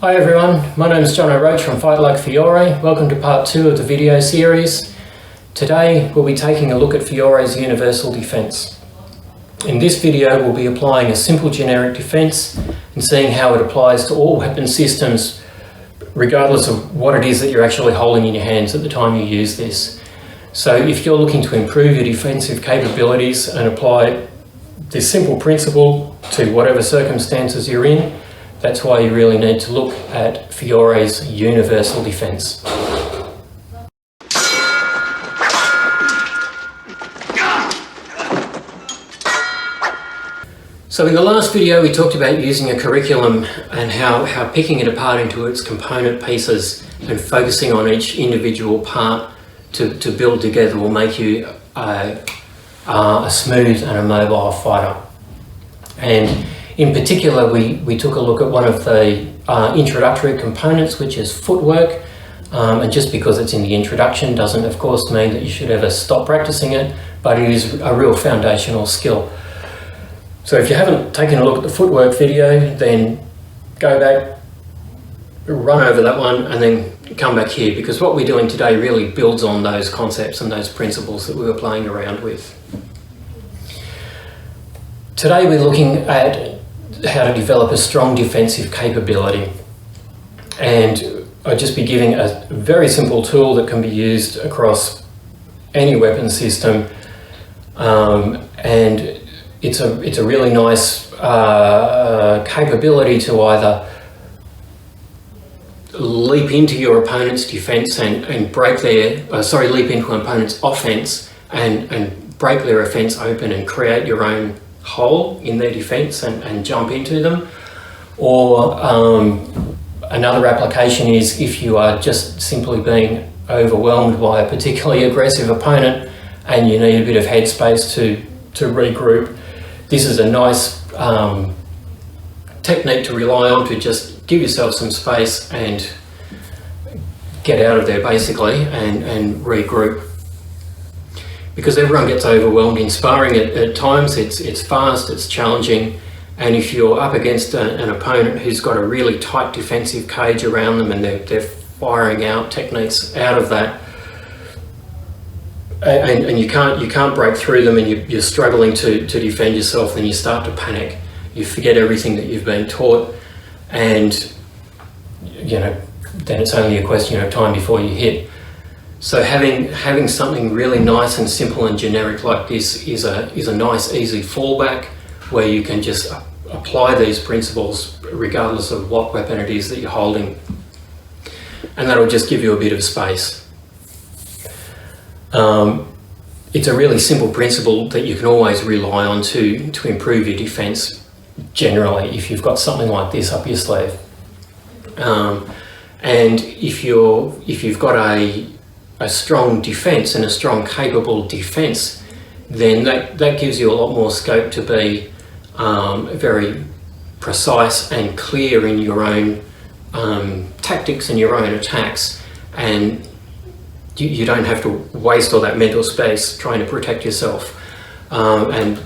Hi everyone, my name is John O'Roach from Fight Like Fiore. Welcome to part 2 of the video series. Today we'll be taking a look at Fiore's universal defense. In this video we'll be applying a simple generic defense and seeing how it applies to all weapon systems regardless of what it is that you're actually holding in your hands at the time you use this. So if you're looking to improve your defensive capabilities and apply this simple principle to whatever circumstances you're in, that's why you really need to look at Fiore's universal defense. So in the last video we talked about using a curriculum and how picking it apart into its component pieces and focusing on each individual part to build together will make you a smooth and a mobile fighter. And in particular, we took a look at one of the introductory components, which is footwork. And just because it's in the introduction doesn't, of course, mean that you should ever stop practicing it, but it is a real foundational skill. So if you haven't taken a look at the footwork video, then go back, run over that one, and then come back here, because what we're doing today really builds on those concepts and those principles that we were playing around with. Today we're looking at how to develop a strong defensive capability, and I'll just be giving a very simple tool that can be used across any weapon system, and it's a really nice capability to either leap into your opponent's defense and break their leap into an opponent's offense and break their offense open and create your own hole in their defense and jump into them. Or another application is if you are just simply being overwhelmed by a particularly aggressive opponent and you need a bit of headspace to regroup. This is a nice technique to rely on to just give yourself some space and get out of there basically and regroup. Because everyone gets overwhelmed in sparring at times. It's fast, it's challenging, and if you're up against an opponent who's got a really tight defensive cage around them and they're firing out techniques out of that, and you can't break through them, and you're struggling to defend yourself, then you start to panic. You forget everything that you've been taught, and then it's only a question of time before you hit. So having something really nice and simple and generic like this is a nice easy fallback where you can just apply these principles regardless of what weapon it is that you're holding, and that'll just give you a bit of space. It's a really simple principle that you can always rely on to improve your defense generally if you've got something like this up your sleeve. And if you've got a strong defense and a strong capable defense, then that gives you a lot more scope to be very precise and clear in your own tactics and your own attacks, and you don't have to waste all that mental space trying to protect yourself, and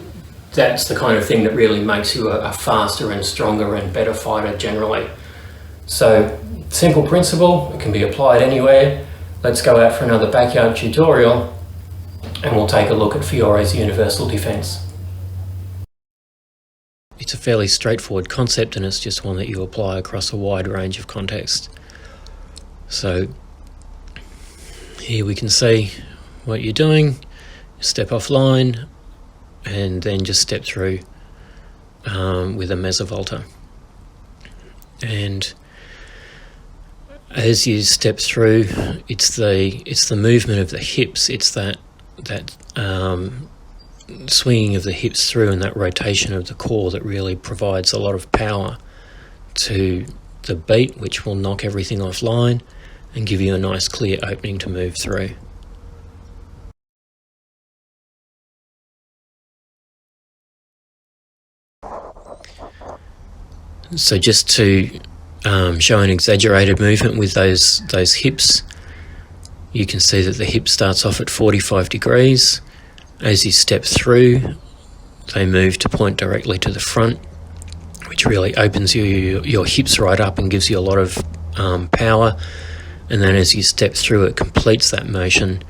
that's the kind of thing that really makes you a faster and stronger and better fighter generally. So simple principle, it can be applied anywhere. Let's go out for another backyard tutorial and we'll take a look at Fiore's universal defense. It's a fairly straightforward concept, and it's just one that you apply across a wide range of contexts. So here we can see what you're doing. Step off line and then just step through with a mezzovolta. And as you step through, it's the movement of the hips, it's that swinging of the hips through and that rotation of the core that really provides a lot of power to the beat, which will knock everything offline and give you a nice clear opening to move through. So just to show an exaggerated movement with those hips, you can see that the hip starts off at 45 degrees. As you step through, they move to point directly to the front, which really opens your hips right up and gives you a lot of power. And then as you step through, it completes that motion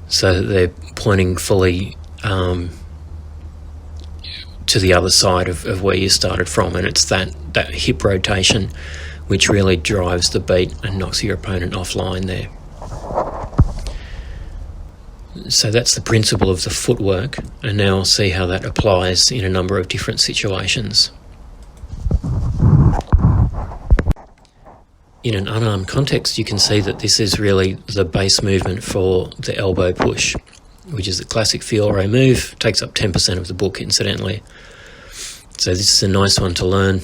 so that they're pointing fully to the other side of where you started from. And it's that hip rotation which really drives the beat and knocks your opponent offline there. So that's the principle of the footwork, and now I'll see how that applies in a number of different situations. In an unarmed context, you can see that this is really the base movement for the elbow push, which is the classic Fiore move. Takes up 10% of the book, incidentally. So this is a nice one to learn.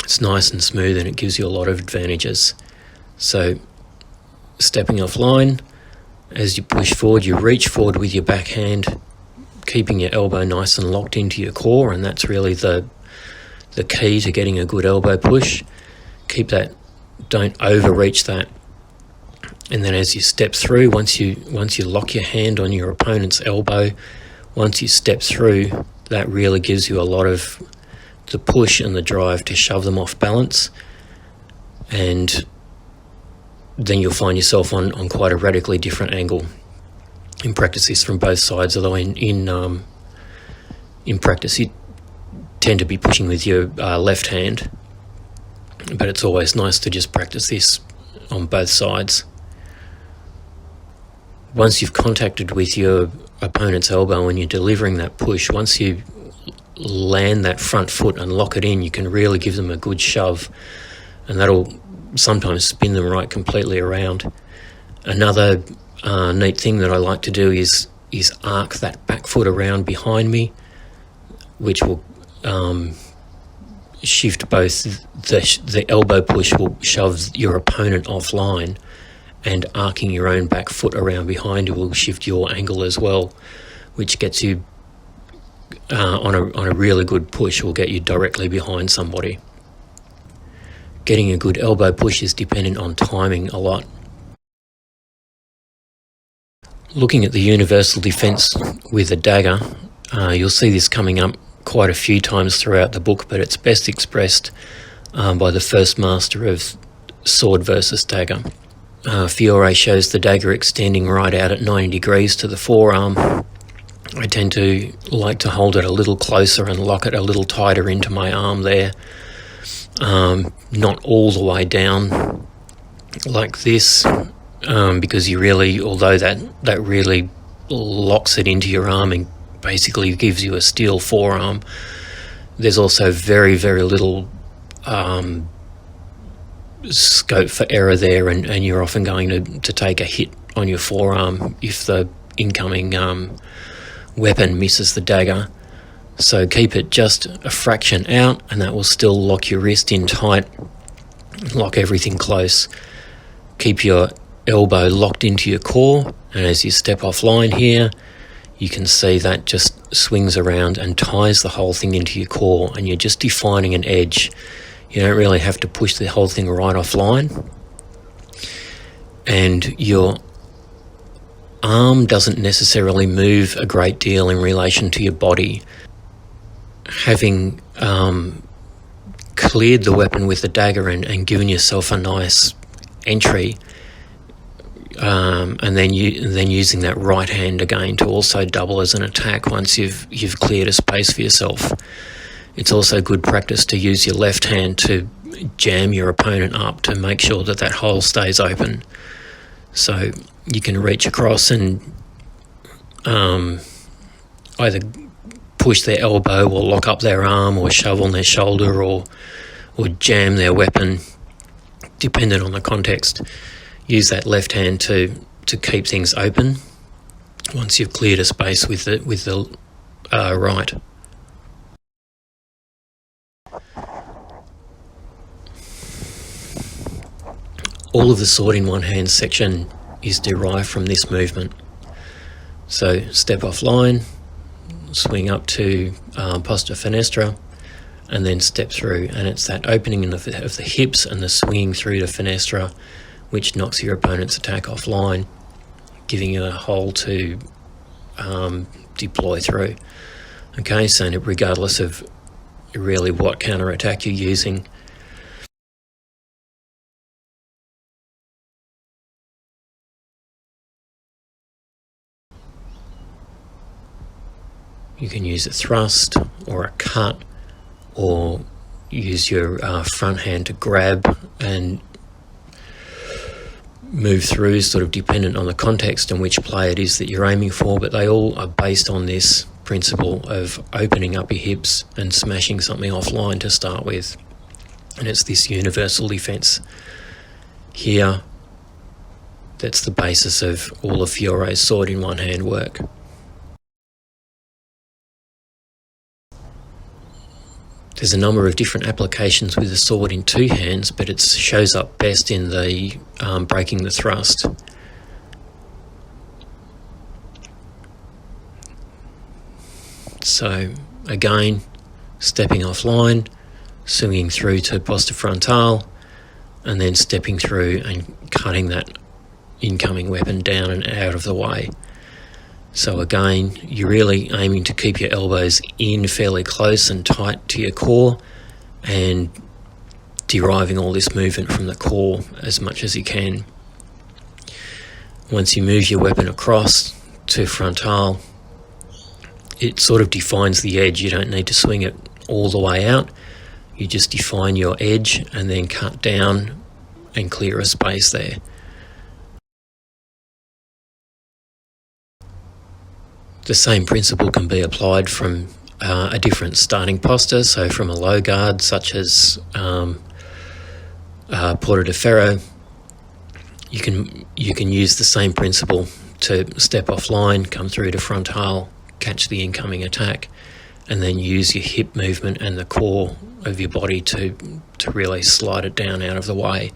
It's nice and smooth, and it gives you a lot of advantages. So stepping offline, as you push forward, you reach forward with your backhand, keeping your elbow nice and locked into your core, and that's really the key to getting a good elbow push. Keep that, don't overreach that. And then as you step through, once you lock your hand on your opponent's elbow, once you step through, that really gives you a lot of the push and the drive to shove them off balance, and then you'll find yourself on quite a radically different angle. In practice this from both sides, although in practice you tend to be pushing with your left hand, but it's always nice to just practice this on both sides. Once you've contacted with your opponent's elbow and you're delivering that push, once you land that front foot and lock it in, you can really give them a good shove, and that'll sometimes spin them right completely around. Another neat thing that I like to do is arc that back foot around behind me, which will shift both the elbow push will shove your opponent offline, and arcing your own back foot around behind you will shift your angle as well, which gets you on a really good push, will get you directly behind somebody. Getting a good elbow push is dependent on timing a lot. Looking at the universal defence with a dagger, you'll see this coming up quite a few times throughout the book, but it's best expressed by the first master of sword versus dagger. Fiore shows the dagger extending right out at 90 degrees to the forearm. I tend to like to hold it a little closer and lock it a little tighter into my arm there. Not all the way down like this, because you really, although that really locks it into your arm and basically gives you a steel forearm, there's also very, very little scope for error there, and you're often going to take a hit on your forearm if the incoming weapon misses the dagger. So keep it just a fraction out, and that will still lock your wrist in tight, lock everything close. Keep your elbow locked into your core, and as you step offline here, you can see that just swings around and ties the whole thing into your core, and you're just defining an edge. You don't really have to push the whole thing right offline, and your arm doesn't necessarily move a great deal in relation to your body. Having cleared the weapon with the dagger and given yourself a nice entry, and then using that right hand again to also double as an attack once you've cleared a space for yourself. It's also good practice to use your left hand to jam your opponent up to make sure that hole stays open. So you can reach across and either push their elbow or lock up their arm or shove on their shoulder or jam their weapon, dependent on the context. Use that left hand to keep things open once you've cleared a space with the right. All of the sword in one hand section is derived from this movement. So step offline, swing up to posta finestra, and then step through, and it's that opening of the hips and the swinging through to finestra which knocks your opponent's attack offline, giving you a hole to deploy through. Okay, so regardless of really what counter-attack you're using. You can use a thrust or a cut, or use your front hand to grab and move through, sort of dependent on the context and which play it is that you're aiming for, but they all are based on this principle of opening up your hips and smashing something offline to start with. And it's this universal defence here that's the basis of all of Fiore's sword in one hand work. There's a number of different applications with the sword in two hands, but it shows up best in the breaking the thrust. So again, stepping offline, swinging through to poste frontale, and then stepping through and cutting that incoming weapon down and out of the way. So again, you're really aiming to keep your elbows in fairly close and tight to your core, and deriving all this movement from the core as much as you can. Once you move your weapon across to frontale, it sort of defines the edge. You don't need to swing it all the way out. You just define your edge and then cut down and clear a space there. The same principle can be applied from a different starting posture, so from a low guard such as Porta de Ferro, you can use the same principle to step offline, come through to frontale, catch the incoming attack, and then use your hip movement and the core of your body to really slide it down out of the way.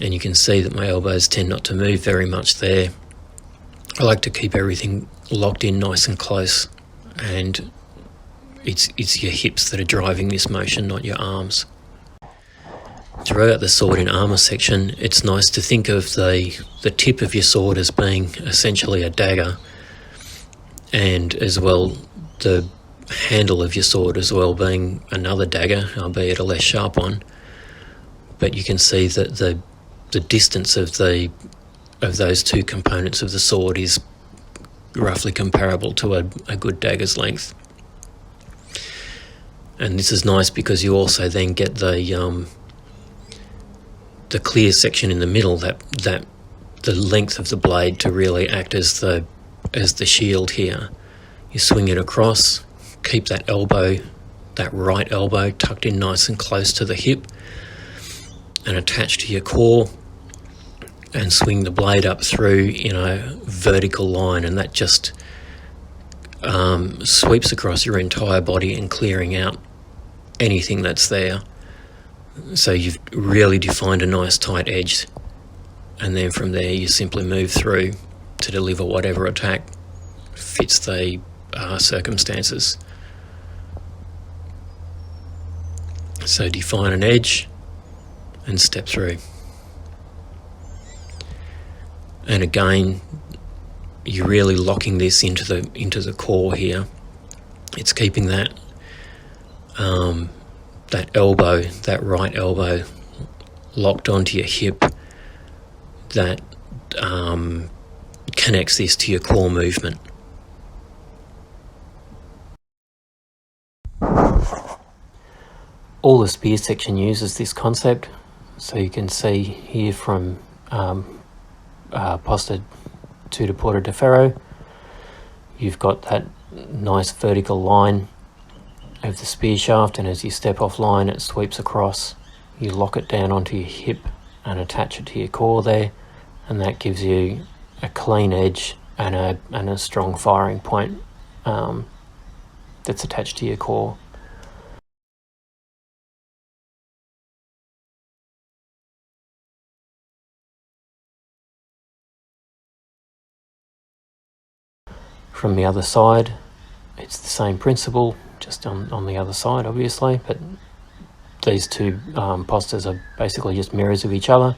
And you can see that my elbows tend not to move very much there. I like to keep everything locked in nice and close, and it's your hips that are driving this motion, not your arms. Throughout the sword in armour section, it's nice to think of the tip of your sword as being essentially a dagger, and as well the handle of your sword as well being another dagger, albeit a less sharp one. But you can see that the distance of those two components of the sword is roughly comparable to a good dagger's length. And this is nice because you also then get the clear section in the middle, that the length of the blade to really act as the shield here. You swing it across, keep that elbow, that right elbow tucked in nice and close to the hip and attached to your core, and swing the blade up through in a vertical line, and that just sweeps across your entire body and clearing out anything that's there. So you've really defined a nice tight edge, and then from there you simply move through to deliver whatever attack fits the circumstances. So define an edge and step through. And again, you're really locking this into the core here. It's keeping that elbow, that right elbow, locked onto your hip. That connects this to your core movement. All the spear section uses this concept, so you can see here from Posta to Porta de Ferro, you've got that nice vertical line of the spear shaft, and as you step offline it sweeps across. You lock it down onto your hip and attach it to your core there, and that gives you a clean edge and a strong firing point that's attached to your core. From the other side, it's the same principle, just on the other side obviously, but these two postures are basically just mirrors of each other.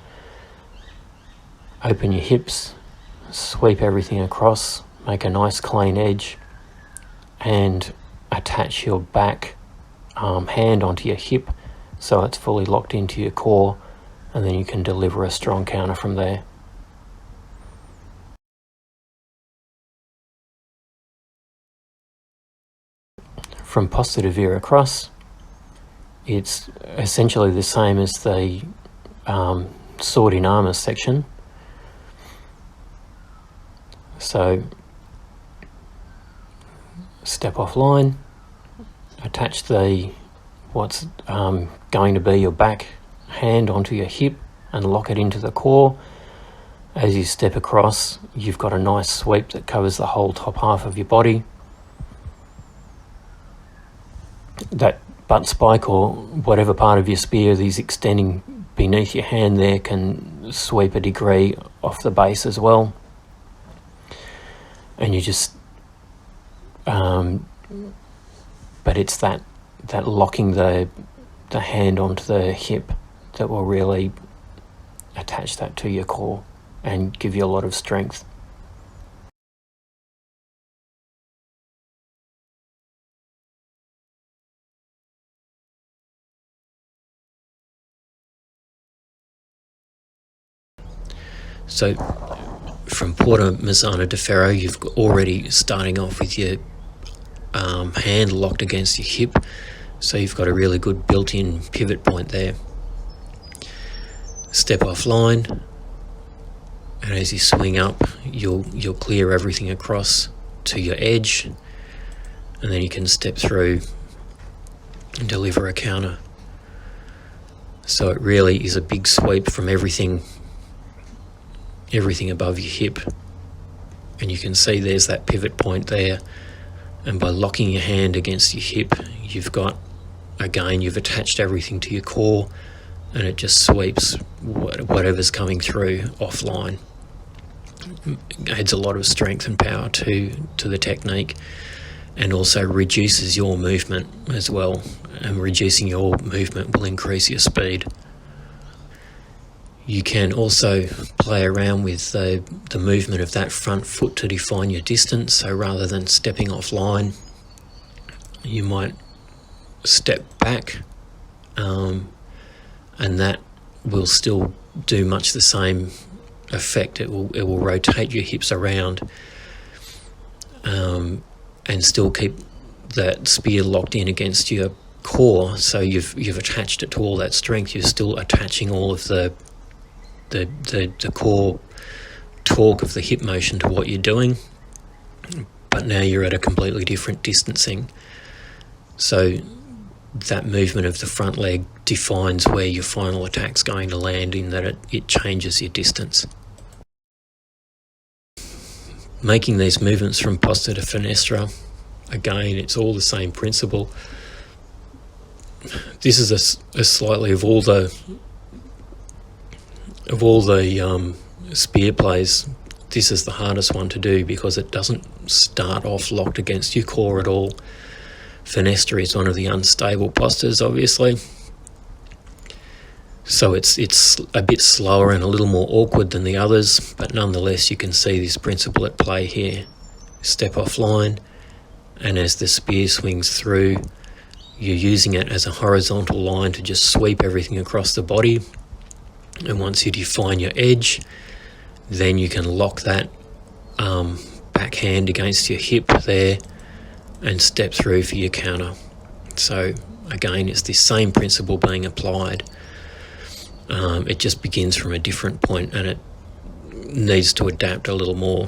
Open your hips, sweep everything across, make a nice clean edge, and attach your back hand onto your hip so it's fully locked into your core, and then you can deliver a strong counter from there. From posture to veer across, it's essentially the same as the sword in armour section. So step off line, attach what's going to be your back hand onto your hip and lock it into the core. As you step across, you've got a nice sweep that covers the whole top half of your body. That butt spike or whatever part of your spear that is extending beneath your hand there can sweep a degree off the base as well. And you just, but it's that locking the hand onto the hip that will really attach that to your core and give you a lot of strength. So from Porta Mazzana de Ferro, you've already starting off with your hand locked against your hip, so you've got a really good built-in pivot point there. Step off line, and as you swing up, you'll clear everything across to your edge, and then you can step through and deliver a counter. So it really is a big sweep from everything above your hip, and you can see there's that pivot point there, and by locking your hand against your hip, you've attached everything to your core, and it just sweeps whatever's coming through offline. It adds a lot of strength and power to the technique, and also reduces your movement as well, and reducing your movement will increase your speed. You can also play around with the movement of that front foot to define your distance. So rather than stepping off line, you might step back, and that will still do much the same effect. It will rotate your hips around, and still keep that spear locked in against your core. So you've attached it to all that strength. You're still attaching all of the core torque of the hip motion to what you're doing, but now you're at a completely different distancing. So that movement of the front leg defines where your final attack's going to land, in that it changes your distance. Making these movements from posta to finestra, again, it's all the same principle. This is a slightly of all the spear plays, this is the hardest one to do because it doesn't start off locked against your core at all. Finestra is one of the unstable postures, obviously, so it's a bit slower and a little more awkward than the others, but nonetheless you can see this principle at play here. Step off line, and as the spear swings through, you're using it as a horizontal line to just sweep everything across the body. And once you define your edge, then you can lock that back hand against your hip there and step through for your counter. So again, it's the same principle being applied. It just begins from a different point, and it needs to adapt a little more.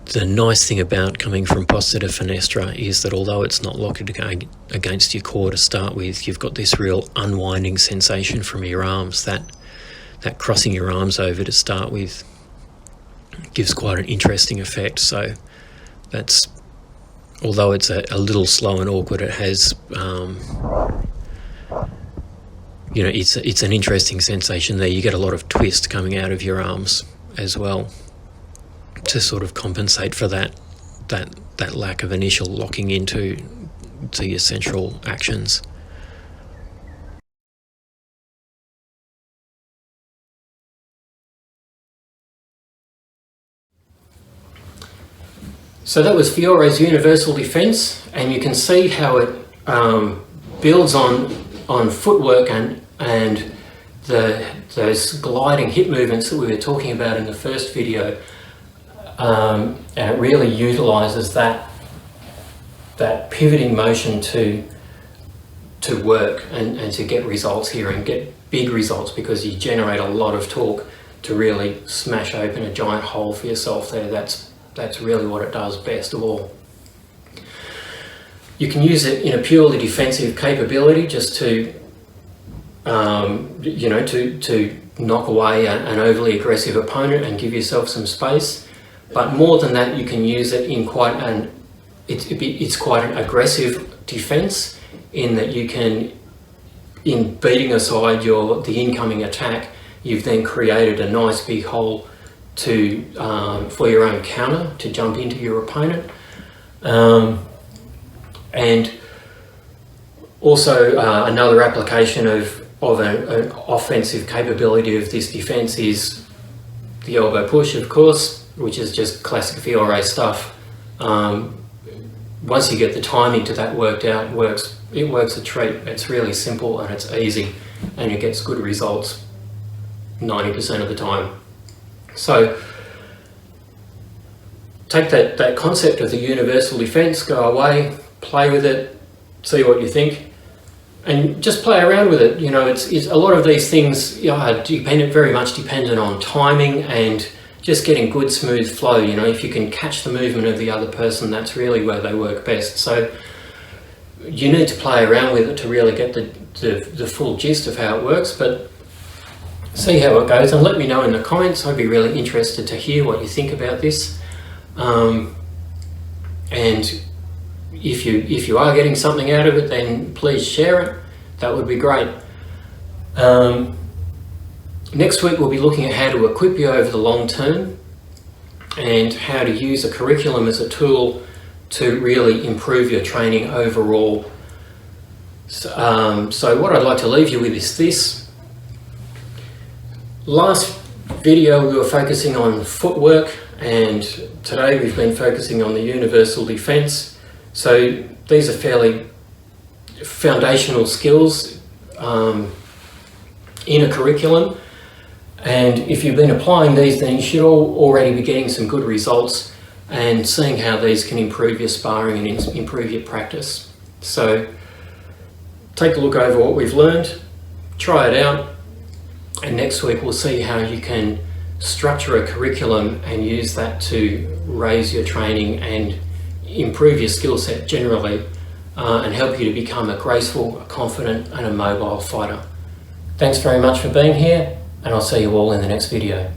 The nice thing about coming from posta to finestra is that although it's not locked against your core to start with, you've got this real unwinding sensation from your arms. That crossing your arms over to start with gives quite an interesting effect. So that's, although it's a little slow and awkward, it has, it's an interesting sensation there. You get a lot of twist coming out of your arms as well, to sort of compensate for that lack of initial locking into your central actions. So that was Fiore's universal defence, and you can see how it builds on footwork and those gliding hip movements that we were talking about in the first video, and it really utilises that pivoting motion to work and to get results here and get big results, because you generate a lot of torque to really smash open a giant hole for yourself there. That's really what it does best of all. You can use it in a purely defensive capability, just to to knock away an overly aggressive opponent and give yourself some space. But more than that, you can use it in quite an aggressive defense, in that you can, in beating aside the incoming attack, you've then created a nice big hole for your own counter to jump into your opponent. And also another application of an offensive capability of this defense is the elbow push, of course, which is just classic Fiore stuff. Once you get the timing to that worked out, it works a treat. It's really simple and it's easy, and it gets good results 90% of the time. So take that concept of the universal defense, go away, play with it, see what you think, and just play around with it. It's a lot of these things are very much dependent on timing and just getting good smooth flow. If you can catch the movement of the other person, that's really where they work best. So you need to play around with it to really get the full gist of how it works, but see how it goes and let me know in the comments. I'd be really interested to hear what you think about this. And if you are getting something out of it, then please share it. That would be great. Next week we'll be looking at how to equip you over the long term, and how to use a curriculum as a tool to really improve your training overall. So what I'd like to leave you with is this. Last video we were focusing on footwork, and today we've been focusing on the universal defense. So these are fairly foundational skills in a curriculum, and if you've been applying these, then you should already be getting some good results and seeing how these can improve your sparring and improve your practice. So take a look over what we've learned, try it out, and next week we'll see how you can structure a curriculum and use that to raise your training and improve your skill set generally, and help you to become a graceful, a confident and a mobile fighter. Thanks very much for being here, and I'll see you all in the next video.